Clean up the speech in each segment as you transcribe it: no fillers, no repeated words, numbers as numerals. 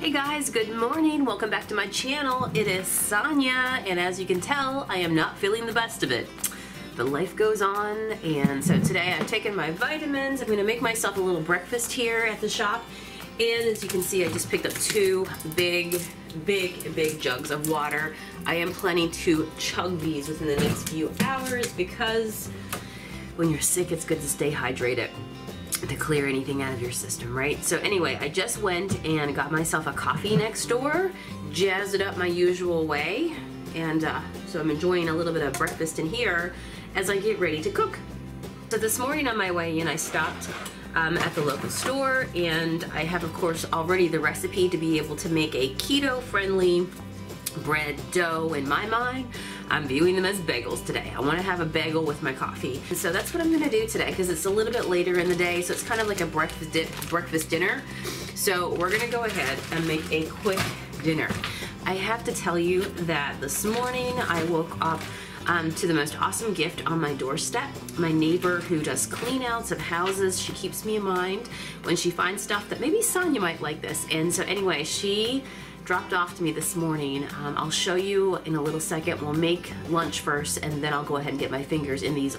Hey guys, good morning. Welcome back to my channel. It is Sonia, and as you can tell, I am not feeling the best of it. But life goes on, and so today I've taken my vitamins. I'm going to make myself a little breakfast here at the shop. And as you can see, I just picked up two big jugs of water. I am planning to chug these within the next few hours because when you're sick, it's good to stay hydrated to clear anything out of your system, right? So anyway, I just went and got myself a coffee next door, jazzed it up my usual way, and so I'm enjoying a little bit of breakfast in here as I get ready to cook. So this morning on my way in, I stopped at the local store, and I have, of course, already the recipe to be able to make a keto-friendly bread dough. In my mind, I'm viewing them as bagels today. I want to have a bagel with my coffee. And so that's what I'm going to do today because it's a little bit later in the day, so it's kind of like a breakfast dinner. So we're going to go ahead and make a quick dinner. I have to tell you that this morning I woke up to the most awesome gift on my doorstep. My neighbor who does clean outs of houses, she keeps me in mind when she finds stuff that maybe Sonia might like this. And so anyway, she dropped off to me this morning. I'll show you in a little second. We'll make lunch first, and then I'll go ahead and get my fingers in these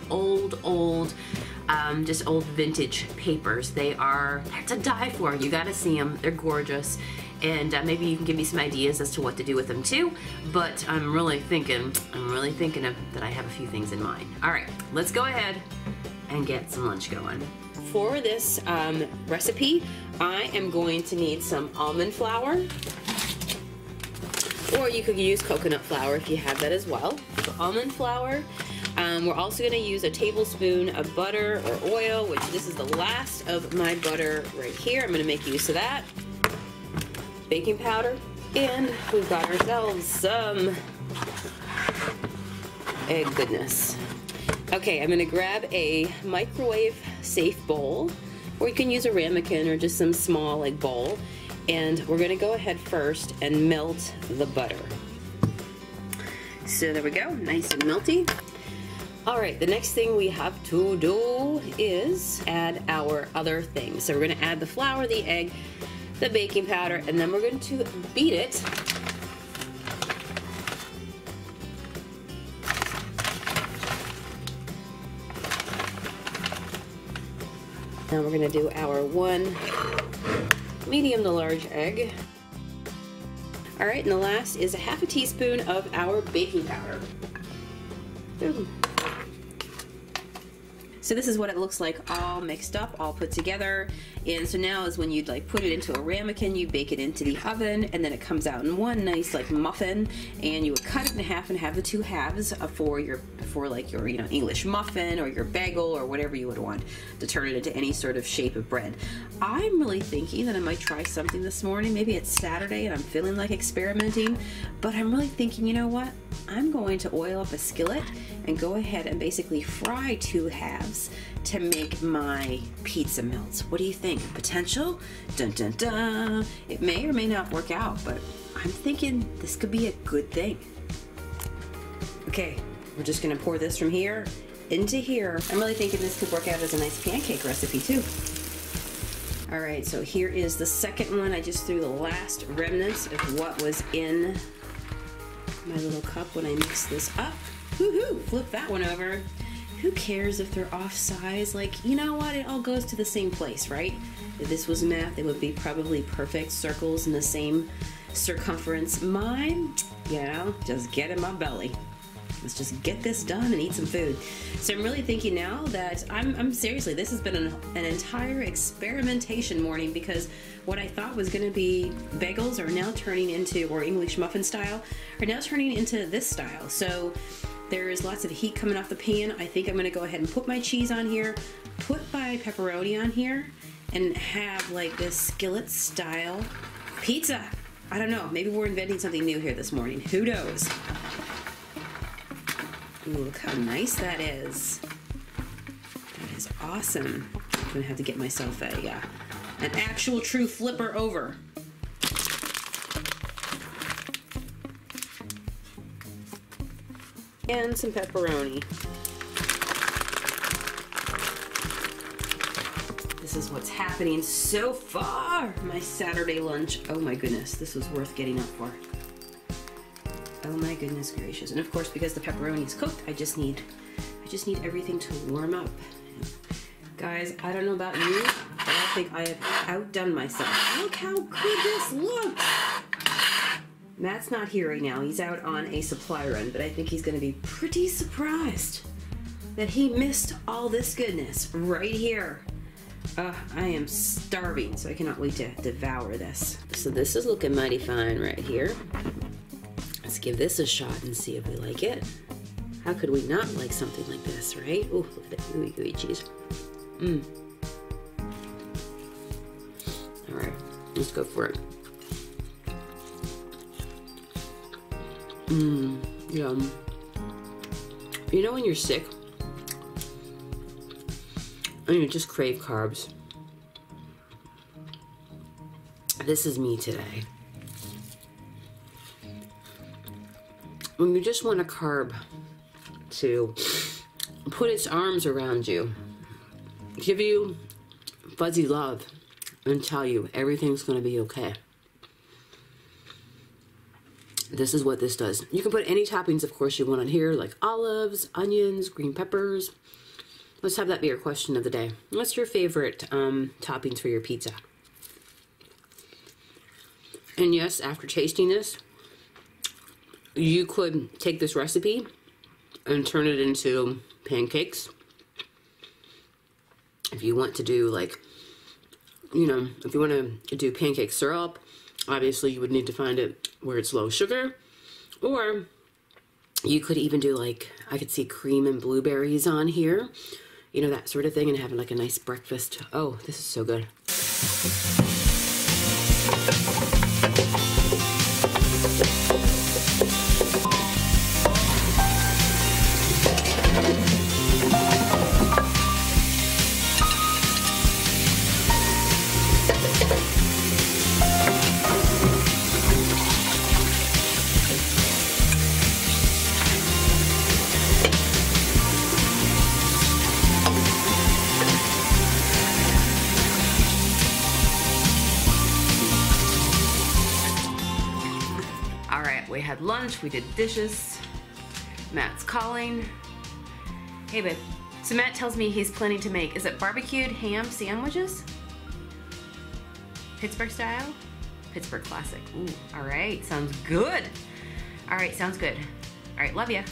just old vintage papers. They're to die for. You gotta see them. They're gorgeous. And maybe you can give me some ideas as to what to do with them too. But I'm really thinking that I have a few things in mind. All right, let's go ahead and get some lunch going. For this recipe, I am going to need some almond flour, or you could use coconut flour if you have that as well. So almond flour. We're also going to use a tablespoon of butter or oil, which this is the last of my butter right here. I'm going to make use of that. Baking powder, and we've got ourselves some egg goodness. Okay, I'm going to grab a microwave safe bowl, or you can use a ramekin or just some small like bowl, and we're going to go ahead first and melt the butter. So there we go, nice and melty. All right, the next thing we have to do is add our other things. So we're going to add the flour, the egg, the baking powder, and then we're going to beat it. Now we're going to do our one medium to large egg. All right, and the last is a half a teaspoon of our baking powder. Boom. So this is what it looks like all mixed up, all put together. And so now is when you'd like put it into a ramekin, you bake it into the oven, and then it comes out in one nice like muffin, and you would cut it in half and have the two halves for your English muffin or your bagel or whatever you would want to turn it into any sort of shape of bread. I'm really thinking that I might try something this morning. Maybe it's Saturday and I'm feeling like experimenting, but I'm really thinking, you know what? I'm going to oil up a skillet and go ahead and basically fry two halves to make my pizza melts. What do you think? Potential? Dun dun dun. It may or may not work out, but I'm thinking this could be a good thing. Okay, we're just gonna pour this from here into here. I'm really thinking this could work out as a nice pancake recipe too. All right, so here is the second one. I just threw the last remnants of what was in my little cup when I mixed this up. Woohoo! Flip that one over. Who cares if they're off size? Like, you know what? It all goes to the same place, right? If this was math, it would be probably perfect circles in the same circumference. Mine, just get in my belly. Let's just get this done and eat some food. So I'm really thinking now that I'm seriously, this has been an entire experimentation morning, because what I thought was going to be bagels are now turning into, or English muffin style, are now turning into this style. So there's lots of heat coming off the pan. I think I'm going to go ahead and put my cheese on here, put my pepperoni on here, and have like this skillet style pizza. I don't know, maybe we're inventing something new here this morning. Who knows? Ooh, look how nice that is. That is awesome. I'm gonna have to get myself an actual true flipper over. And some pepperoni. this is what's happening so far. My Saturday lunch. Oh my goodness, this was worth getting up for. Oh my goodness gracious. And of course, because the pepperoni is cooked, I just need everything to warm up. Guys, I don't know about you, but I think I have outdone myself. Look how good this looks. Matt's not here right now. He's out on a supply run, but I think he's gonna be pretty surprised that he missed all this goodness right here. I am starving, so I cannot wait to devour this. So this is looking mighty fine right here. Let's give this a shot and see if we like it. How could we not like something like this, right? Oh, look at that gooey, gooey cheese. All right, let's go for it. Yum. You know when you're sick and you just crave carbs? This is me today. When you just want a carb to put its arms around you, give you fuzzy love, and tell you everything's going to be okay. This is what this does. You can put any toppings, of course, you want on here, like olives, onions, green peppers. Let's have that be your question of the day. What's your favorite toppings for your pizza? And yes, after tasting this, you could take this recipe and turn it into pancakes. If you want to do like, you know, if you want to do pancake syrup, obviously you would need to find it where it's low sugar. Or you could even do like, I could see cream and blueberries on here, you know, that sort of thing, and have like a nice breakfast. Oh, this is so good. We had lunch, we did dishes. Matt's calling. Hey babe. So Matt tells me he's planning to make, is it barbecued ham sandwiches? Pittsburgh style? Pittsburgh classic. Ooh, all right, sounds good. All right, sounds good. All right, love ya.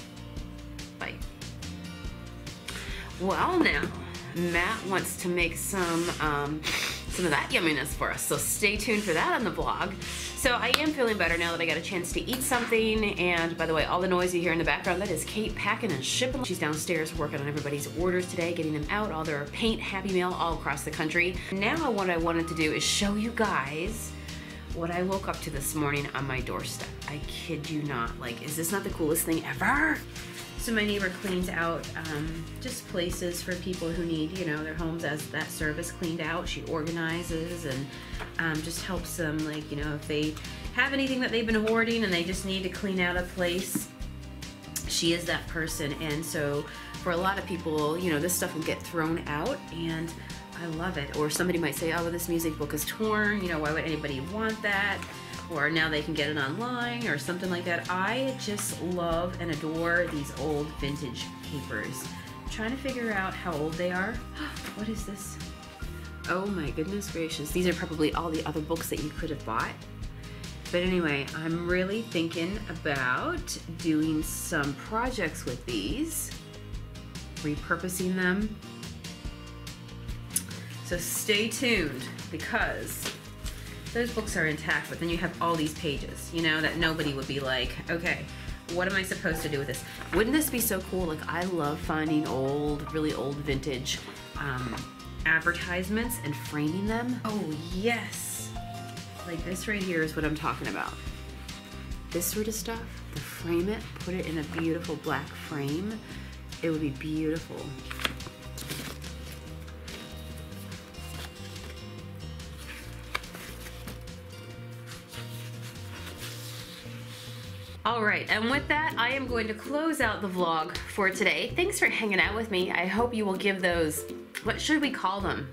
Bye. Well now, Matt wants to make some of that yumminess for us, so stay tuned for that on the vlog. So I am feeling better now that I got a chance to eat something, and by the way, all the noise you hear in the background, that is Kate packing and shipping. She's downstairs working on everybody's orders today, getting them out, all their paint Happy Mail all across the country. Now what I wanted to do is show you guys what I woke up to this morning on my doorstep. I kid you not, like, is this not the coolest thing ever? So my neighbor cleans out just places for people who need, you know, their homes as that service cleaned out. She organizes and just helps them, like, you know, if they have anything that they've been hoarding and they just need to clean out a place, she is that person. And so for a lot of people, you know, this stuff will get thrown out, and I love it. Or somebody might say, oh, well, this music book is torn, you know, why would anybody want that? Or now they can get it online or something like that. I just love and adore these old vintage papers. I'm trying to figure out how old they are. What is this? Oh my goodness gracious. These are probably all the other books that you could have bought. But anyway, I'm really thinking about doing some projects with these, repurposing them. So stay tuned, because those books are intact, but then you have all these pages, you know, that nobody would be like, okay, what am I supposed to do with this? Wouldn't this be so cool? Like, I love finding old, really old vintage advertisements and framing them. Oh yes, like this right here is what I'm talking about. This sort of stuff, to frame it, put it in a beautiful black frame, it would be beautiful. All right, and with that, I am going to close out the vlog for today. Thanks for hanging out with me. I hope you will give those, what should we call them?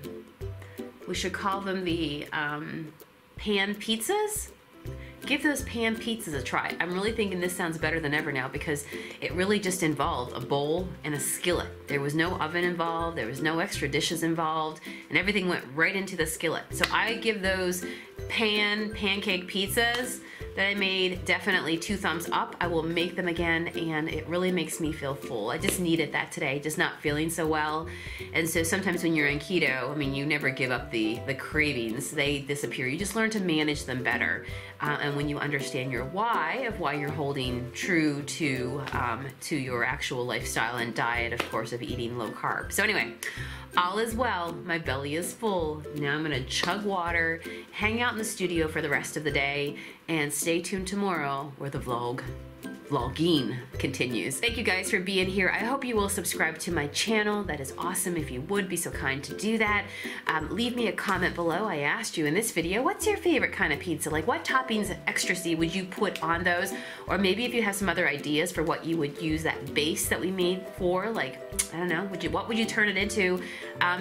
We should call them the pan pizzas. Give those pan pizzas a try. I'm really thinking this sounds better than ever now because it really just involved a bowl and a skillet. There was no oven involved, there was no extra dishes involved, and everything went right into the skillet. So I give those pancake pizzas that I made definitely 2 thumbs up. I will make them again, and it really makes me feel full. I just needed that today, just not feeling so well. And so sometimes when you're in keto, I mean, you never give up the cravings. They disappear. You just learn to manage them better. And when you understand your why of why you're holding true to your actual lifestyle and diet, of course, of eating low carb. So anyway, all is well. My belly is full. Now I'm gonna chug water, hang out in the studio for the rest of the day, and stay tuned tomorrow where the vlogging continues. Thank you guys for being here. I hope you will subscribe to my channel. That is awesome. If you would be so kind to do that. Leave me a comment below. I asked you in this video, what's your favorite kind of pizza? Like what toppings extra C would you put on those? Or maybe if you have some other ideas for what you would use that base that we made for, like, I don't know, what would you turn it into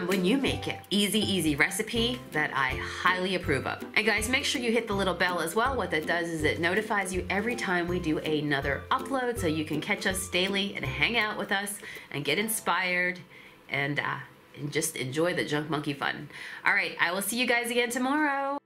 when you make it? Easy recipe that I highly approve of. And guys, make sure you hit the little bell as well. What that does is it notifies you every time we do another upload, so you can catch us daily and hang out with us and get inspired and just enjoy the junk monkey fun. All right, I will see you guys again tomorrow.